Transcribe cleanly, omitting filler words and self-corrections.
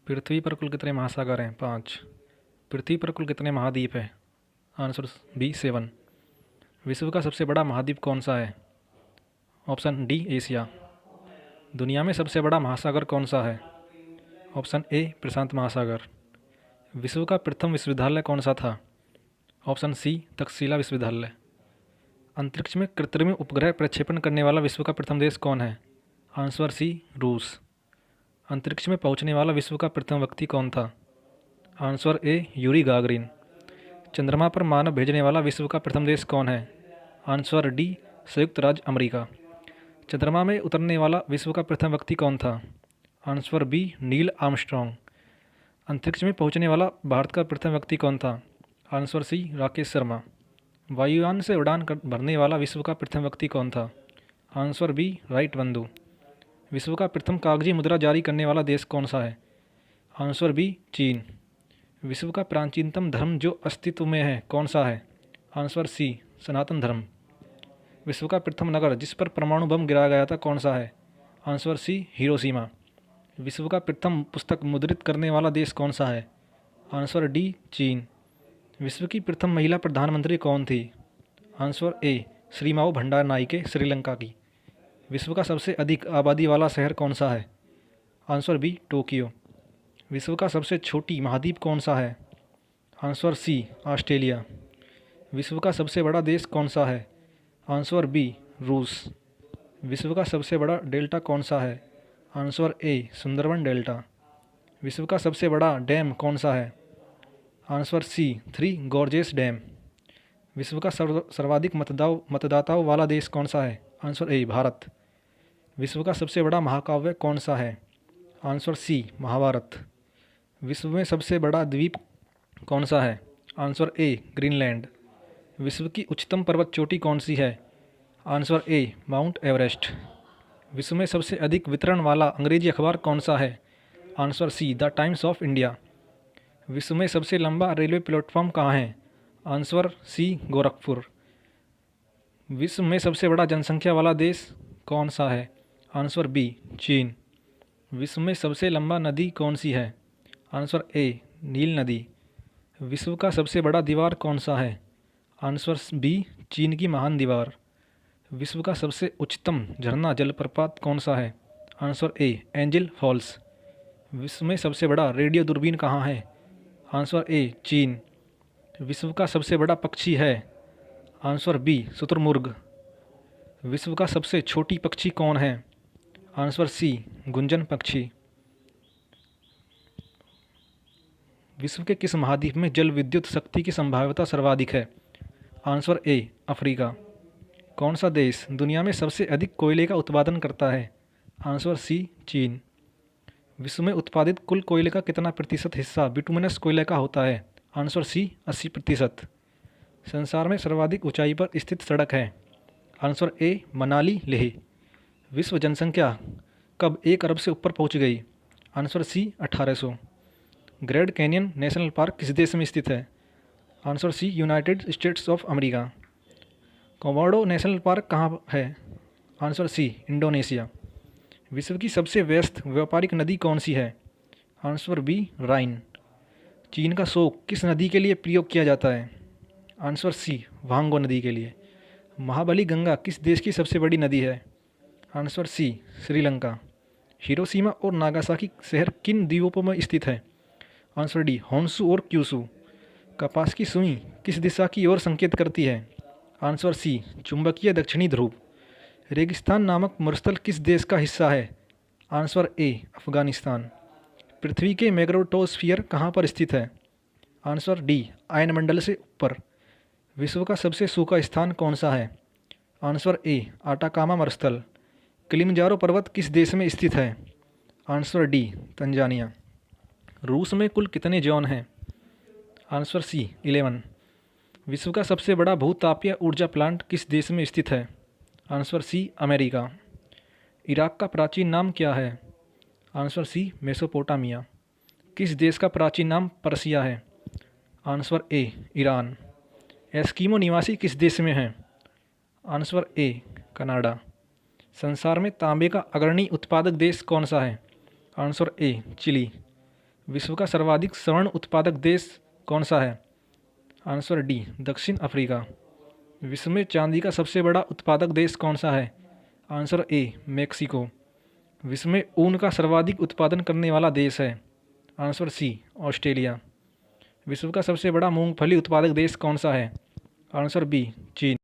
पृथ्वी पर कुल कितने महासागर हैं? 5। पृथ्वी पर कुल कितने महाद्वीप हैं? Answer B 7। विश्व का सबसे बड़ा महाद्वीप कौन सा है? Option D Asia. दुनिया में सबसे बड़ा महासागर कौन सा है? ऑप्शन ए प्रशांत महासागर। विश्व का प्रथम विश्वविद्यालय कौन सा था? ऑप्शन सी तक्षशिला विश्वविद्यालय। अंतरिक्ष में कृत्रिम उपग्रह प्रक्षेपण करने वाला विश्व का प्रथम देश कौन है? आंसर सी रूस। अंतरिक्ष में पहुंचने वाला विश्व का प्रथम व्यक्ति कौन था? Answer A Yuri Gagarin. चंद्रमा पर मानव भेजने वाला विश्व का प्रथम देश कौन है? आंसर डी संयुक्त राज्य अमेरिका। चंद्रमा में उतरने वाला विश्व का प्रथम व्यक्ति कौन था? Answer B Neil Armstrong. अंतरिक्ष में पहुंचने वाला भारत का प्रथम व्यक्ति कौन था? Answer C Rakesh Sharma. वायुयान से उड़ान भरने वाला विश्व का प्रथम व्यक्ति कौन था? आंसर बी राइट बंधु। विश्व का प्रथम कागजी मुद्रा जारी करने वाला देश कौन सा है? आंसर बी चीन। विश्व का प्राचीनतम धर्म जो अस्तित्व में है कौन सा है? आंसर सी सनातन धर्म। विश्व का प्रथम नगर जिस पर परमाणु बम गिराया गया था कौन सा है? Answer C Hiroshima. विश्व का प्रथम पुस्तक मुद्रित करने वाला देश कौन सा है? आंसर डी चीन। विश्व की प्रथम महिला प्रधानमंत्री कौन थी? आंसर ए श्रीमाओ भंडारनायके श्रीलंका की। विश्व का सबसे अधिक आबादी वाला शहर कौन सा है? Answer B Tokyo. विश्व का सबसे छोटी महाद्वीप कौन सा है? Answer C Australia. विश्व का सबसे बड़ा देश कौन सा है? आंसर बी रूस। विश्व का सबसे बड़ा डेल्टा कौन सा है? Answer A Sundarban delta. विश्व का सबसे बड़ा डैम कौन सा है? Answer C three Gorges dam. विश्व का सर्वाधिक मतदाताओं वाला देश कौन सा है? Answer A Bharat. विश्व का सबसे बड़ा महाकाव्य कौन सा है? Answer C Mahabharat. विश्व में सबसे बड़ा द्वीप कौन सा है? Answer A Greenland. विश्व की उच्चतम पर्वत चोटी कौन सी है? Answer A Mount Everest. विश्व में सबसे अधिक वितरण वाला अंग्रेजी अखबार कौन सा है? Answer C the Times of India. विश्व में सबसे लंबा रेलवे प्लेटफॉर्म कहाँ है? Answer C Gorakhpur. विश्व में सबसे बड़ा जनसंख्या वाला देश कौन सा है? आंसर बी चीन। विश्व में सबसे लंबा नदी कौन सी है? आंसर ए नील नदी। विश्व का सबसे बड़ा दीवार कौन सा है? आंसर बी चीन की महान दीवार। विश्व का सबसे उच्चतम झरना जलप्रपात कौन सा है? Answer A Angel Falls. विश्व में सबसे बड़ा रेडियो दूरबीन कहाँ है? आंसर ए चीन। विश्व का सबसे बड़ा पक्षी है? आंसर बी शुतुरमुर्ग। विश्व का सबसे छोटी पक्षी कौन है? आंसर सी गुंजन पक्षी। विश्व के किस महाद्वीप में जल विद्युत शक्ति की संभाव्यता सर्वाधिक है? Answer A Africa. कौन सा देश दुनिया में सबसे अधिक कोयले का उत्पादन करता है? आंसर सी चीन। विश्व में उत्पादित कुल कोयले का कितना प्रतिशत हिस्सा बिटुमिनस कोयले का होता है? Answer C 80%। संसार में सर्वाधिक ऊंचाई पर स्थित सड़क है? Answer A Manali Leh. विश्व जनसंख्या कब 1 अरब से ऊपर पहुंच गई? Answer C 1800। Grand Canyon National Park किस देश में स्थित है? Answer C United States of America. Komodo National Park कहाँ है? Answer C Indonesia. विश्व की सबसे व्यस्त व्यापारिक नदी कौन सी है? Answer B Rhine. चीन का शोक किस नदी के लिए प्रयोग किया जाता है? आंसर सी वांगो नदी के लिए। महाबली गंगा किस देश की सबसे बड़ी नदी है? Answer C Sri Lanka. हिरोशिमा और नागासाकी शहर किन द्वीपों में स्थित है? आंसर डी होन्शु और क्यूशु। कपास की सुई किस दिशा की ओर संकेत करती है? आंसर सी चुंबकीय दक्षिणी ध्रुव। रेगिस्तान नामक मरुस्थल किस देश का हिस्सा है? आंसर ए अफगानिस्तान। पृथ्वी के मैग्नेटोस्फीयर कहाँ पर स्थित है? आंसर डी आयनमंडल से ऊपर। विश्व का सबसे सूखा स्थान कौन सा है? आंसर ए आटाकामा मरुस्थल। किलिमंजारो पर्वत किस देश में स्थित है? Answer D Tanzania. रूस में कुल कितने ज़ोन हैं? Answer C 11। विश्व का सबसे बड़ा भूतापीय ऊर्जा प्लांट किस देश में स्थित है? आंसर सी अमेरिका। इराक का प्राचीन नाम क्या है? Answer C Mesopotamia. किस देश का प्राचीन नाम पर्सिया है? आंसर ए ईरान। एस्किमो निवासी किस देश में हैं? Answer A Canada. संसार में तांबे का अग्रणी उत्पादक देश कौन सा है? Answer A Chile. विश्व का सर्वाधिक स्वर्ण उत्पादक देश कौन सा है? आंसर डी दक्षिण अफ्रीका। विश्व में चांदी का सबसे बड़ा उत्पादक देश कौन सा है? आंसर ए मेक्सिको। विश्व में ऊन का सर्वाधिक उत्पादन करने वाला देश है? Answer C Australia. विश्व का सबसे बड़ा मूंगफली उत्पादक देश कौन सा है? आंसर बी चीन।